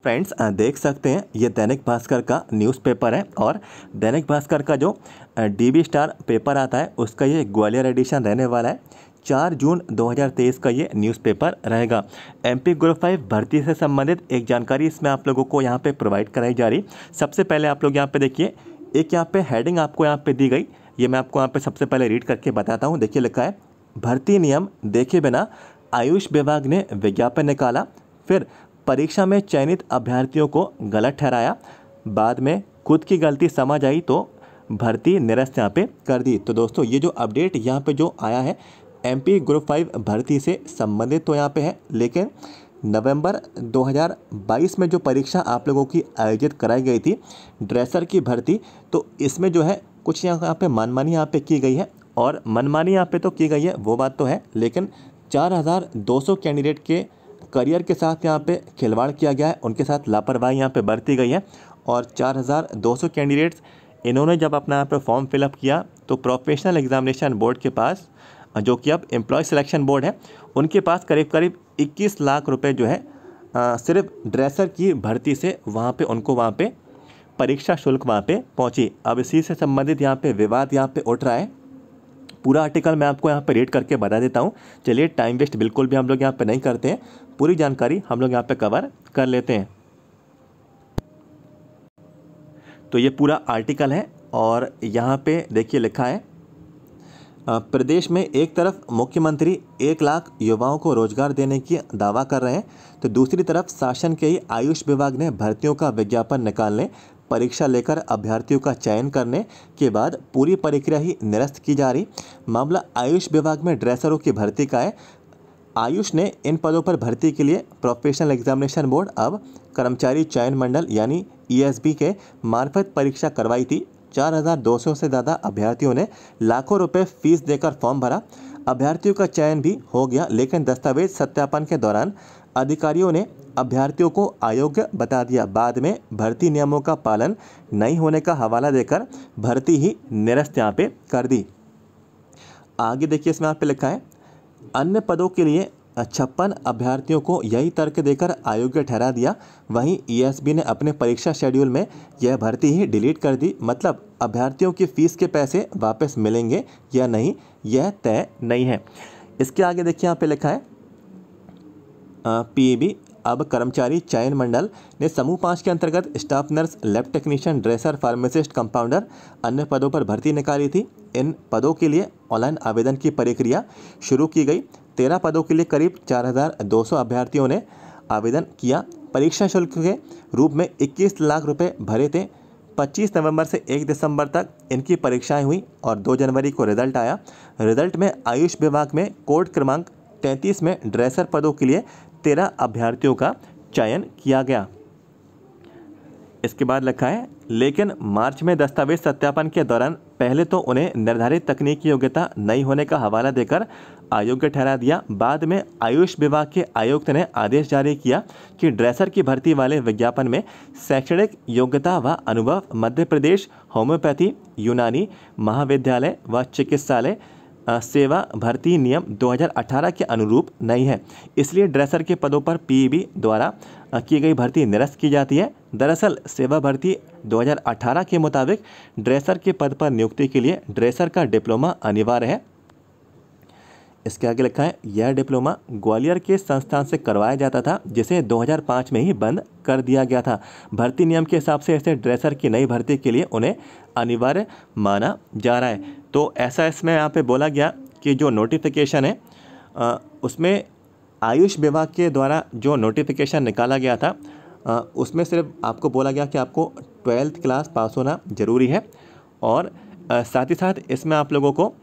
Friends देख सकते हैं ये दैनिक भास्कर का न्यूज़पेपर है और दैनिक भास्कर का जो डीबी स्टार पेपर आता है उसका ये ग्वालियर एडिशन रहने वाला है। 4 जून 2023 का ये न्यूज़पेपर रहेगा। एमपी ग्रुप 5 भर्ती से संबंधित एक जानकारी इसमें आप लोगों को यहाँ पे प्रोवाइड कराई जा रही। सबसे पहले आप लोग यहाँ पे देखिए, एक यहाँ पे हेडिंग आपको यहाँ पे दी गई, ये मैं आपको यहाँ पे सबसे पहले रीड करके बताता हूँ। देखिए लिखा है, भर्ती नियम देखे बिना आयुष विभाग ने विज्ञापन निकाला, फिर परीक्षा में चयनित अभ्यर्थियों को गलत ठहराया, बाद में खुद की गलती समझ आई तो भर्ती निरस्त यहाँ पे कर दी। तो दोस्तों ये जो अपडेट यहाँ पे जो आया है एमपी ग्रुप 5 भर्ती से संबंधित तो यहाँ पे है, लेकिन नवंबर 2022 में जो परीक्षा आप लोगों की आयोजित कराई गई थी ड्रेसर की भर्ती, तो इसमें जो है कुछ यहाँ पे मनमानी यहाँ पे की गई है। और मनमानी यहाँ पे तो की गई है वो बात तो है, लेकिन 4200 कैंडिडेट के करियर के साथ यहाँ पे खिलवाड़ किया गया है, उनके साथ लापरवाही यहाँ पे बरती गई है। और 4200 कैंडिडेट्स इन्होंने जब अपना यहाँ पे फॉर्म फिलअप किया तो प्रोफेशनल एग्जामिनेशन बोर्ड के पास, जो कि अब एम्प्लॉय सिलेक्शन बोर्ड है, उनके पास करीब करीब 21 लाख रुपए जो है सिर्फ ड्रेसर की भर्ती से वहाँ पे उनको वहाँ पे परीक्षा शुल्क वहाँ पे पहुँची। अब इसी से संबंधित यहाँ पे विवाद यहाँ पे उठ रहा है। पूरा आर्टिकल मैं आपको यहाँ पे रीड करके बता देता हूँ। चलिए टाइम वेस्ट बिल्कुल भी हम लोग यहाँ पे नहीं करते हैं, पूरी जानकारी हम लोग यहाँ पे कवर कर लेते हैं। तो ये पूरा आर्टिकल है और यहाँ पे देखिए लिखा है, प्रदेश में एक तरफ मुख्यमंत्री 1 लाख युवाओं को रोजगार देने की दावा कर रहे हैं, तो दूसरी तरफ शासन के ही आयुष विभाग ने भर्तियों का विज्ञापन निकालने, परीक्षा लेकर अभ्यर्थियों का चयन करने के बाद पूरी प्रक्रिया ही निरस्त की जा रही। मामला आयुष विभाग में ड्रेसरों की भर्ती का है। आयुष ने इन पदों पर भर्ती के लिए प्रोफेशनल एग्जामिनेशन बोर्ड अब कर्मचारी चयन मंडल यानी ईएसबी के मार्फत परीक्षा करवाई थी। 4200 से ज़्यादा अभ्यर्थियों ने लाखों रुपए फीस देकर फॉर्म भरा। अभ्यर्थियों का चयन भी हो गया, लेकिन दस्तावेज सत्यापन के दौरान अधिकारियों ने अभ्यर्थियों को अयोग्य बता दिया। बाद में भर्ती नियमों का पालन नहीं होने का हवाला देकर भर्ती ही निरस्त यहाँ पे कर दी। आगे देखिए इसमें यहाँ पे लिखा है, अन्य पदों के लिए 56 अभ्यर्थियों को यही तर्क देकर अयोग्य ठहरा दिया। वहीं ईएसबी ने अपने परीक्षा शेड्यूल में यह भर्ती ही डिलीट कर दी। मतलब अभ्यर्थियों की फीस के पैसे वापस मिलेंगे या नहीं यह तय नहीं है। इसके आगे देखिए यहाँ पे लिखा है, पीईबी अब कर्मचारी चयन मंडल ने समूह 5 के अंतर्गत staff nurse, lab technician, dresser, pharmacist, compounder अन्य पदों पर भर्ती निकाली थी। इन पदों के लिए ऑनलाइन आवेदन की प्रक्रिया शुरू की गई। 13 पदों के लिए करीब 4200 अभ्यर्थियों ने आवेदन किया। परीक्षा शुल्क के रूप में 21 लाख रुपए भरे थे। 25 नवंबर से 1 दिसंबर तक इनकी परीक्षाएं हुई और 2 जनवरी को रिजल्ट आया। रिजल्ट में आयुष विभाग में कोड क्रमांक 33 में ड्रेसर पदों के लिए 13 अभ्यर्थियों का चयन किया गया। इसके बाद लिखा है, लेकिन मार्च में दस्तावेज सत्यापन के दौरान पहले तो उन्हें निर्धारित तकनीकी योग्यता नहीं होने का हवाला देकर अयोग्य ठहरा दिया। बाद में आयुष विभाग के आयुक्त ने आदेश जारी किया कि ड्रेसर की भर्ती वाले विज्ञापन में शैक्षणिक योग्यता व अनुभव मध्य प्रदेश होम्योपैथी, यूनानी महाविद्यालय व चिकित्सालय सेवा भर्ती नियम 2018 के अनुरूप नहीं है, इसलिए ड्रेसर के पदों पर पीईबी द्वारा की गई भर्ती निरस्त की जाती है। दरअसल सेवा भर्ती 2018 के मुताबिक ड्रेसर के पद पर नियुक्ति के लिए ड्रेसर का डिप्लोमा अनिवार्य है। इसके आगे लिखा है, यह डिप्लोमा ग्वालियर के संस्थान से करवाया जाता था, जिसे 2005 में ही बंद कर दिया गया था। भर्ती नियम के हिसाब से ऐसे ड्रेसर की नई भर्ती के लिए उन्हें अनिवार्य माना जा रहा है। तो ऐसा इसमें यहाँ पे बोला गया कि जो नोटिफिकेशन है उसमें आयुष विभाग के द्वारा जो नोटिफिकेशन निकाला गया था उसमें सिर्फ आपको बोला गया कि आपको 12th क्लास पास होना ज़रूरी है और साथ ही साथ इसमें आप लोगों को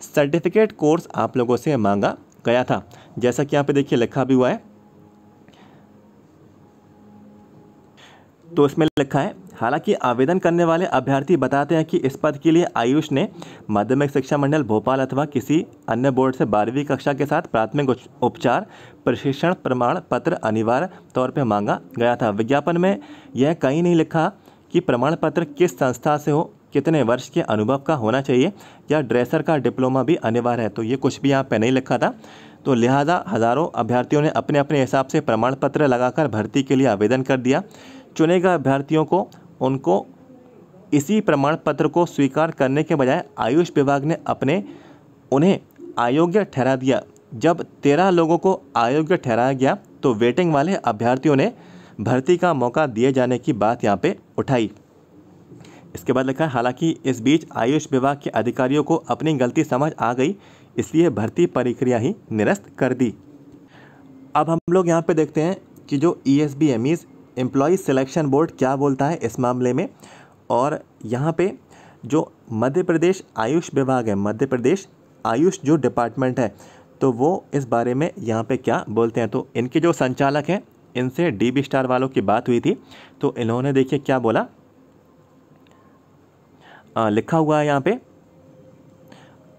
सर्टिफिकेट कोर्स आप लोगों से मांगा गया था, जैसा कि यहाँ पे देखिए लिखा भी हुआ है। तो इसमें लिखा है, हालांकि आवेदन करने वाले अभ्यर्थी बताते हैं कि इस पद के लिए आयुष ने माध्यमिक शिक्षा मंडल भोपाल अथवा किसी अन्य बोर्ड से 12वीं कक्षा के साथ प्राथमिक उपचार प्रशिक्षण प्रमाण पत्र अनिवार्य तौर पर मांगा गया था। विज्ञापन में यह कहीं नहीं लिखा कि प्रमाण पत्र किस संस्था से हो, कितने वर्ष के अनुभव का होना चाहिए या ड्रेसर का डिप्लोमा भी अनिवार्य है, तो ये कुछ भी यहाँ पे नहीं लिखा था। तो लिहाजा हज़ारों अभ्यर्थियों ने अपने अपने हिसाब से प्रमाण पत्र लगाकर भर्ती के लिए आवेदन कर दिया। चुने गए अभ्यर्थियों को उनको इसी प्रमाण पत्र को स्वीकार करने के बजाय आयुष विभाग ने उन्हें अयोग्य ठहरा दिया। जब 13 लोगों को अयोग्य ठहराया गया तो वेटिंग वाले अभ्यर्थियों ने भर्ती का मौका दिए जाने की बात यहाँ पे उठाई। इसके बाद लिखा है, हालांकि इस बीच आयुष विभाग के अधिकारियों को अपनी गलती समझ आ गई, इसलिए भर्ती प्रक्रिया ही निरस्त कर दी। अब हम लोग यहाँ पे देखते हैं कि जो ESBMEs एम्प्लॉय सिलेक्शन बोर्ड क्या बोलता है इस मामले में। और यहाँ पे जो मध्य प्रदेश आयुष विभाग है, मध्य प्रदेश आयुष जो डिपार्टमेंट है, तो वो इस बारे में यहाँ पे क्या बोलते हैं। तो इनके जो संचालक हैं, इनसे DB स्टार वालों की बात हुई थी, तो इन्होंने देखिए क्या बोला, लिखा हुआ है यहाँ पे,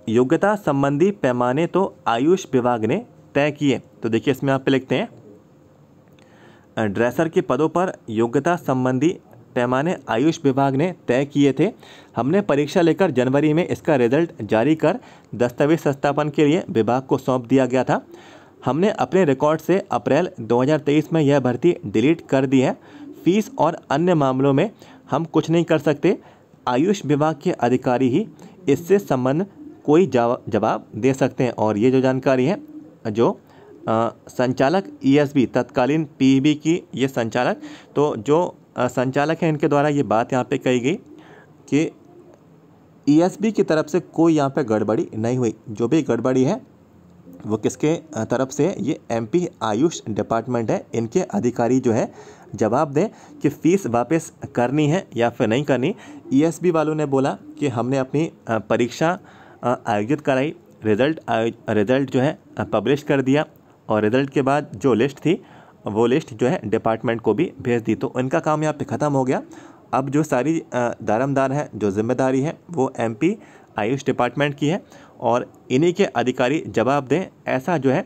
योग्यता संबंधी पैमाने तो आयुष विभाग ने तय किए। तो देखिए इसमें यहाँ पे लिखते हैं, ड्रेसर के पदों पर योग्यता संबंधी पैमाने आयुष विभाग ने तय किए थे। हमने परीक्षा लेकर जनवरी में इसका रिजल्ट जारी कर दस्तावेज सत्यापन के लिए विभाग को सौंप दिया गया था। हमने अपने रिकॉर्ड से अप्रैल 2023 में यह भर्ती डिलीट कर दी है। फीस और अन्य मामलों में हम कुछ नहीं कर सकते। आयुष विभाग के अधिकारी ही इससे संबंध कोई जवाब दे सकते हैं। और ये जो जानकारी है, जो संचालक ESB तत्कालीन PEB की ये संचालक, तो जो संचालक हैं इनके द्वारा ये बात यहाँ पे कही गई कि ESB की तरफ से कोई यहाँ पे गड़बड़ी नहीं हुई। जो भी गड़बड़ी है वो किसके तरफ से है, ये MP आयुष डिपार्टमेंट है, इनके अधिकारी जो है जवाब दें कि फ़ीस वापस करनी है या फिर नहीं करनी। ESB वालों ने बोला कि हमने अपनी परीक्षा आयोजित कराई, रिज़ल्ट जो है पब्लिश कर दिया, और रिज़ल्ट के बाद जो लिस्ट थी वो लिस्ट जो है डिपार्टमेंट को भी भेज दी। तो इनका काम यहाँ पे ख़त्म हो गया। अब जो सारी दारमदार है, जो जिम्मेदारी है, वो MP आयुष डिपार्टमेंट की है और इन्हीं के अधिकारी जवाब दें, ऐसा जो है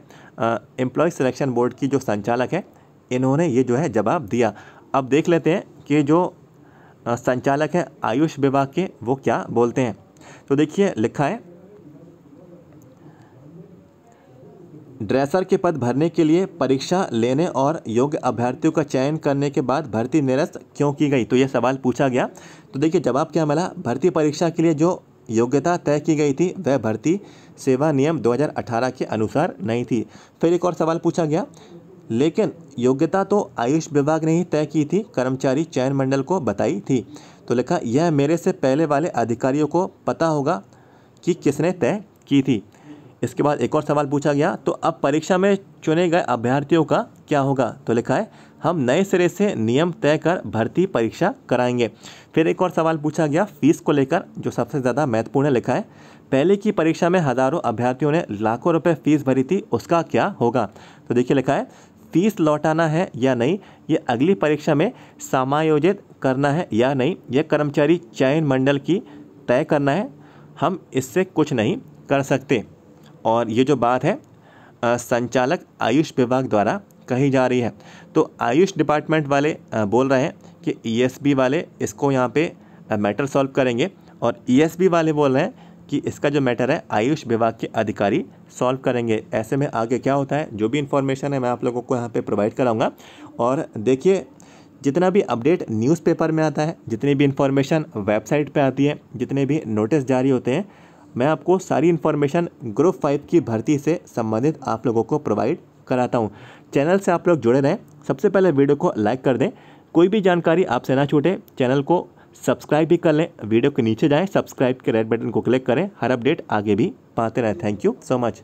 एम्प्लॉय सिलेक्शन बोर्ड की जो संचालक है, इन्होंने ये जो है जवाब दिया। अब देख लेते हैं कि जो संचालक हैं आयुष विभाग के, वो क्या बोलते हैं। तो देखिए लिखा है, ड्रेसर के पद भरने के लिए परीक्षा लेने और योग्य अभ्यर्थियों का चयन करने के बाद भर्ती निरस्त क्यों की गई। तो ये सवाल पूछा गया। तो देखिए जवाब क्या मिला, भर्ती परीक्षा के लिए जो योग्यता तय की गई थी वह भर्ती सेवा नियम 2018 के अनुसार नहीं थी। फिर एक और सवाल पूछा गया, लेकिन योग्यता तो आयुष विभाग ने ही तय की थी, कर्मचारी चयन मंडल को बताई थी। तो लिखा, यह मेरे से पहले वाले अधिकारियों को पता होगा कि किसने तय की थी। इसके बाद एक और सवाल पूछा गया, तो अब परीक्षा में चुने गए अभ्यर्थियों का क्या होगा। तो लिखा है, हम नए सिरे से नियम तय कर भर्ती परीक्षा कराएंगे। फिर एक और सवाल पूछा गया फीस को लेकर, जो सबसे ज़्यादा महत्वपूर्ण लिखा है, पहले की परीक्षा में हज़ारों अभ्यर्थियों ने लाखों रुपए फीस भरी थी, उसका क्या होगा। तो देखिए लिखा है, फीस लौटाना है या नहीं, ये अगली परीक्षा में समायोजित करना है या नहीं, यह कर्मचारी चयन मंडल की तय करना है, हम इससे कुछ नहीं कर सकते। और ये जो बात है संचालक आयुष विभाग द्वारा कही जा रही है। तो आयुष डिपार्टमेंट वाले बोल रहे हैं कि ESB वाले इसको यहाँ पे मैटर सॉल्व करेंगे, और ESB वाले बोल रहे हैं कि इसका जो मैटर है आयुष विभाग के अधिकारी सॉल्व करेंगे। ऐसे में आगे क्या होता है, जो भी इन्फॉर्मेशन है मैं आप लोगों को यहाँ पे प्रोवाइड कराऊंगा। और देखिए जितना भी अपडेट न्यूज़पेपर में आता है, जितनी भी इन्फॉर्मेशन वेबसाइट पे आती है, जितने भी नोटिस जारी होते हैं, मैं आपको सारी इन्फॉर्मेशन ग्रुप 5 की भर्ती से संबंधित आप लोगों को प्रोवाइड कराता हूँ। चैनल से आप लोग जुड़े रहें। सबसे पहले वीडियो को लाइक कर दें, कोई भी जानकारी आपसे ना छूटे। चैनल को सब्सक्राइब भी कर लें, वीडियो के नीचे जाएं, सब्सक्राइब के रेड बटन को क्लिक करें, हर अपडेट आगे भी पाते रहें। Thank you so much.